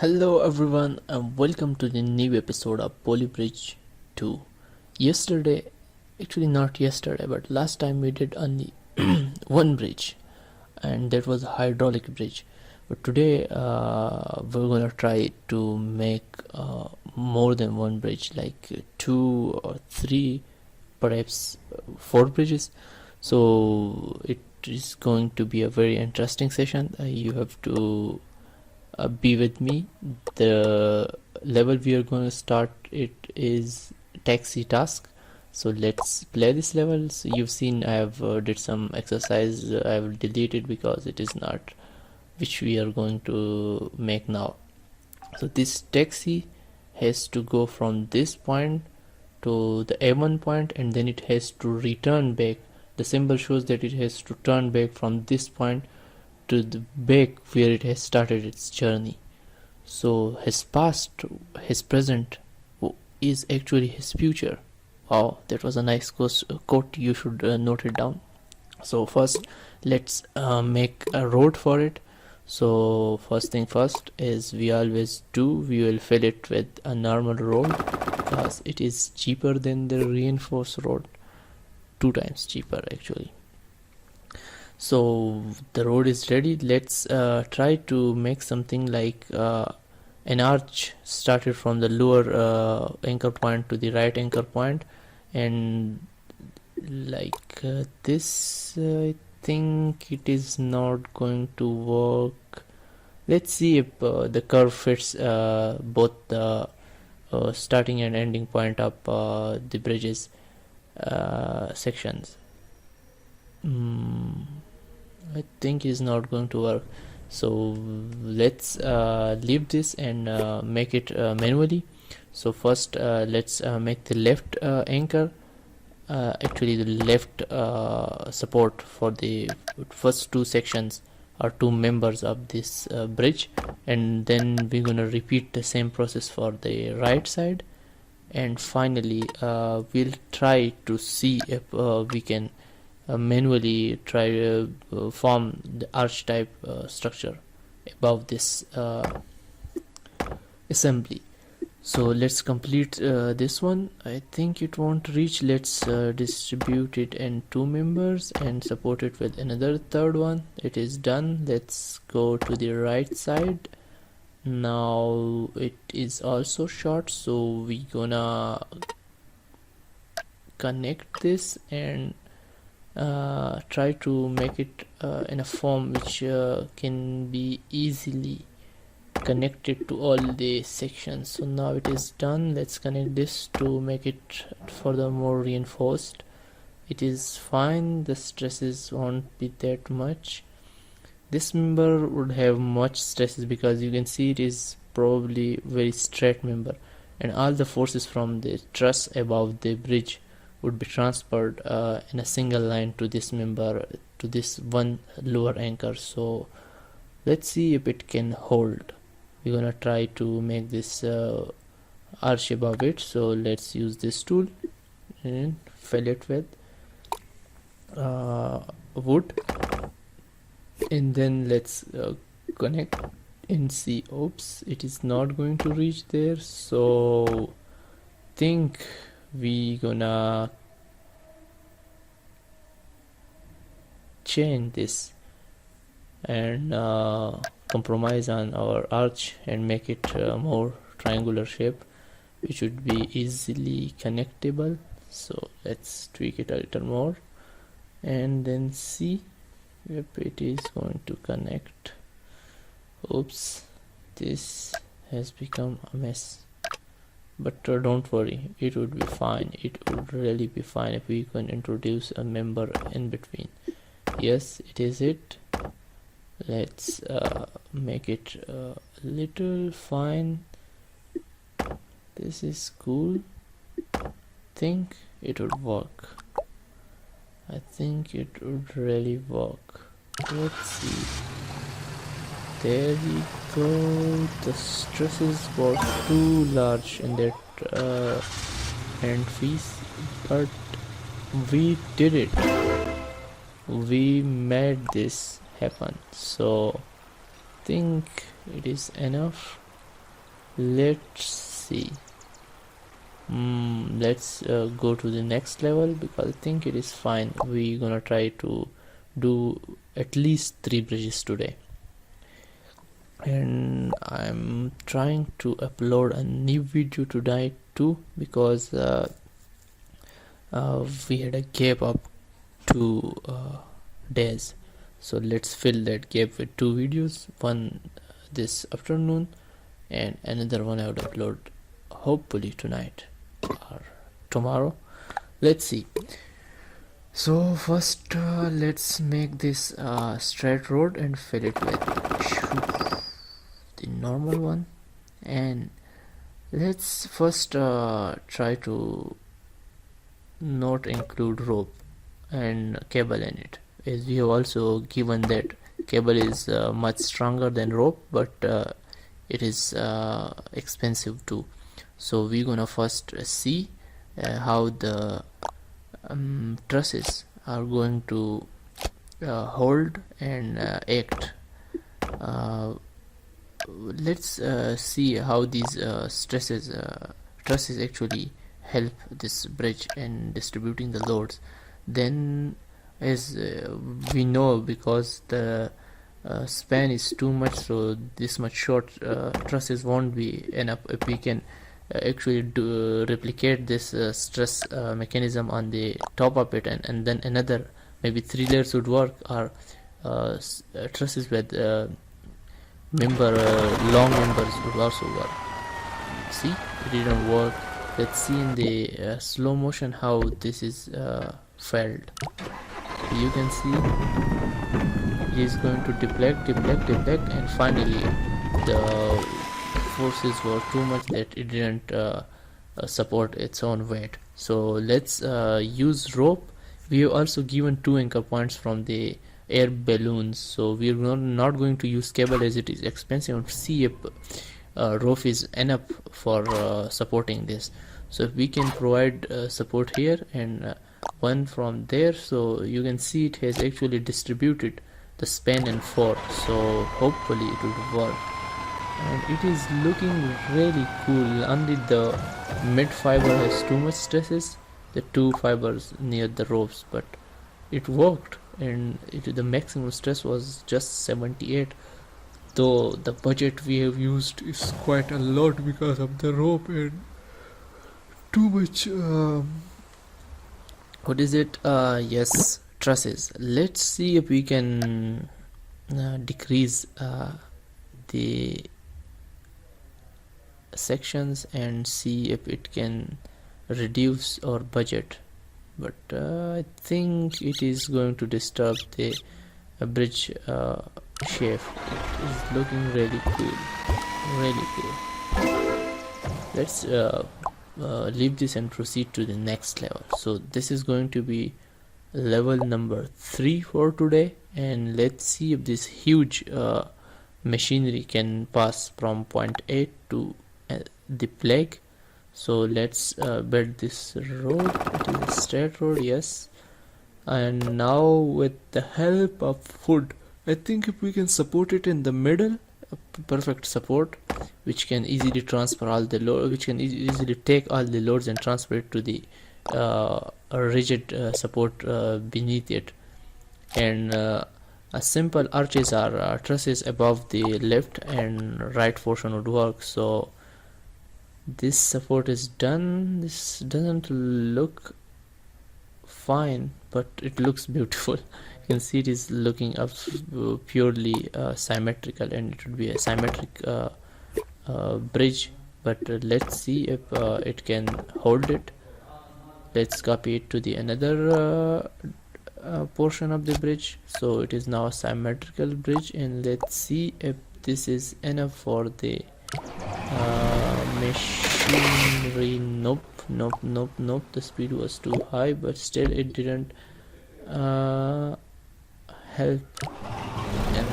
Hello everyone and welcome to the new episode of Polybridge 2. Yesterday, actually not yesterday, but last time we did only one bridge, and that was a hydraulic bridge. But today we're gonna try to make more than one bridge, like two or three, perhaps four bridges. So it is going to be a very interesting session. You have to be with me. The level we are going to start it is taxi task, so let's play this level. So you've seen I have did some exercise. I will delete it because it is not which we are going to make now. So this taxi has to go from this point to the A1 point, and then it has to return back. The symbol shows that it has to turn back from this point to the back where it has started its journey. So his past, his present is actually his future. Wow, that was a nice quote. You should note it down. So first, let's make a road for it. So first thing first, as we always do, we will fill it with a normal road because it is cheaper than the reinforced road, 2 times cheaper actually. So the road is ready. Let's try to make something like an arch started from the lower anchor point to the right anchor point, and like this. I think it is not going to work. Let's see if the curve fits both the starting and ending point of the bridges sections. I think is not going to work. So let's leave this and make it manually. So first let's make the left anchor, actually the left support for the first 2 sections or 2 members of this bridge, and then we're gonna repeat the same process for the right side, and finally we'll try to see if we can manually try to form the arch type structure above this assembly. So let's complete this one. I think it won't reach. Let's distribute it in 2 members and support it with another third one. It is done. Let's go to the right side. Now it is also short, so we gonna connect this and try to make it in a form which can be easily connected to all the sections. So now it is done. Let's connect this to make it furthermore reinforced. It is fine. The stresses won't be that much. This member would have much stresses because you can see it is probably very straight member, and all the forces from the truss above the bridge would be transferred in a single line to this member, to this one lower anchor. So let's see if it can hold. We're gonna try to make this arch above it. So let's use this tool and fill it with wood, and then let's connect and see. Oops, it is not going to reach there. So think we gonna change this and compromise on our arch and make it more triangular shape, which would be easily connectable. So let's tweak it a little more and then see if it is going to connect. Oops, this has become a mess, but don't worry, it would be fine. It would really be fine if we can introduce a member in between. Yes, it is it. Let's make it a little fine. This is cool. Think it would work. I think it would really work. Let's see. There we go. The stresses were too large in that end piece, but we did it. We made this happen. So think it is enough. Let's see. Let's go to the next level, because I think it is fine. We're gonna try to do at least 3 bridges today, and I'm trying to upload a new video tonight too, because we had a gap of 2 days. So let's fill that gap with 2 videos, one this afternoon and another one I would upload hopefully tonight or tomorrow. Let's see. So first let's make this straight road and fill it with the normal one, and let's first try to not include rope and cable in it, as we have also given that cable is much stronger than rope, but it is expensive too. So we're gonna first see how the trusses are going to hold and act. Let's see how these trusses actually help this bridge in distributing the loads. Then, as we know, because the span is too much, so this much short trusses won't be enough. If we can actually replicate this stress mechanism on the top of it, and then another maybe 3 layers would work, or trusses with long members would also work. See, it didn't work. Let's see in the slow motion how this is failed. You can see it is going to deflect, and finally the forces were too much that it didn't support its own weight. So let's use rope. We have also given 2 anchor points from the air balloons, so we are not going to use cable as it is expensive, and see if rope is enough for supporting this. So if we can provide support here and one from there, so you can see it has actually distributed the span and force, so hopefully it will work. And it is looking really cool. Only the mid fiber has too much stresses, the 2 fibers near the ropes, but it worked, and the maximum stress was just 78, though the budget we have used is quite a lot because of the rope and too much what is it, yes, trusses. Let's see if we can decrease the sections and see if it can reduce our budget, but I think it is going to disturb the bridge shape. It is looking really cool. Let's leave this and proceed to the next level. So this is going to be level number 3 for today, and let's see if this huge machinery can pass from point A to the plague. So let's build this road. It is a straight road, yes, and now with the help of wood, I think if we can support it in the middle, perfect support, which can easily transfer all the load, which can easily take all the loads and transfer it to the rigid support beneath it. And a simple arches or trusses above the left and right portion would work. So this support is done. This doesn't look fine, but it looks beautiful. You can see it is looking up purely symmetrical, and it would be a symmetric bridge. But let's see if it can hold it. Let's copy it to the another portion of the bridge. So it is now a symmetrical bridge, and let's see if this is enough for the machinery. Nope. The speed was too high, but still it didn't help in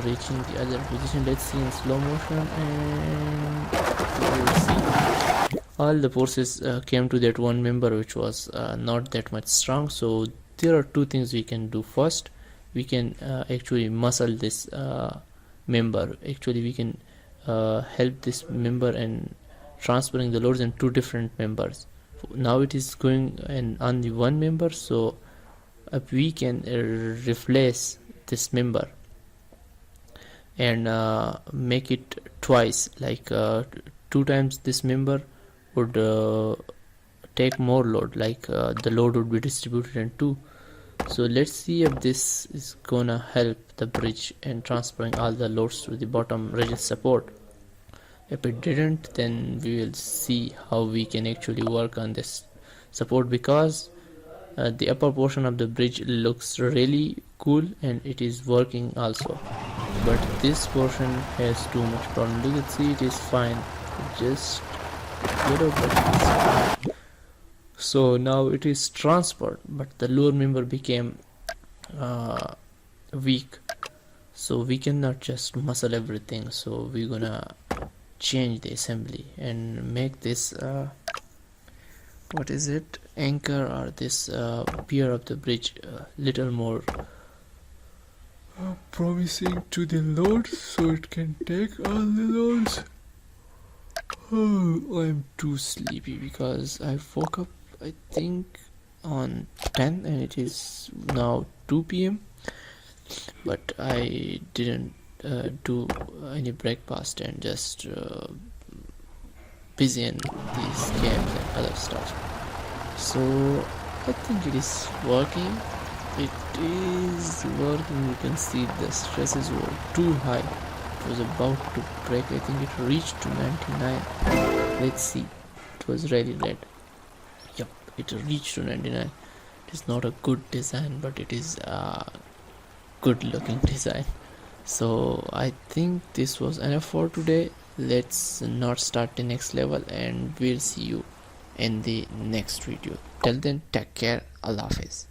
reaching the other position. Let's see in slow motion, and we'll see all the forces came to that one member, which was not that much strong. So there are 2 things we can do. First, we can actually muscle this member. Actually, we can help this member and transferring the loads in two different members. Now it is going and on the one member, so we can replace this member and make it twice, like two times this member would take more load, like the load would be distributed in two. So let's see if this is gonna help the bridge and transferring all the loads to the bottom rigid support. If it didn't, then we will see how we can actually work on this support, because the upper portion of the bridge looks really cool and it is working also, but this portion has too much problem. You can see it is fine, just little bit is fine. So now it is transferred, but the lower member became weak, so we cannot just muscle everything. So we're gonna change the assembly and make this what is it, anchor, or this pier of the bridge little more promising to the load, so it can take all the loads. Oh, I'm too sleepy because I woke up I think on 10 and it is now 2 p.m. but I didn't do any breakfast and just busy in these games and other stuff. So I think it is working. It is working. You can see the stresses were too high. It was about to break. I think it reached to 99. Let's see. It was really red. Yep, it reached to 99. It is not a good design, but it is a good looking design. So I think this was enough for today. Let's not start the next level, and we'll see you in the next video. Till then, take care. Allah Hafiz.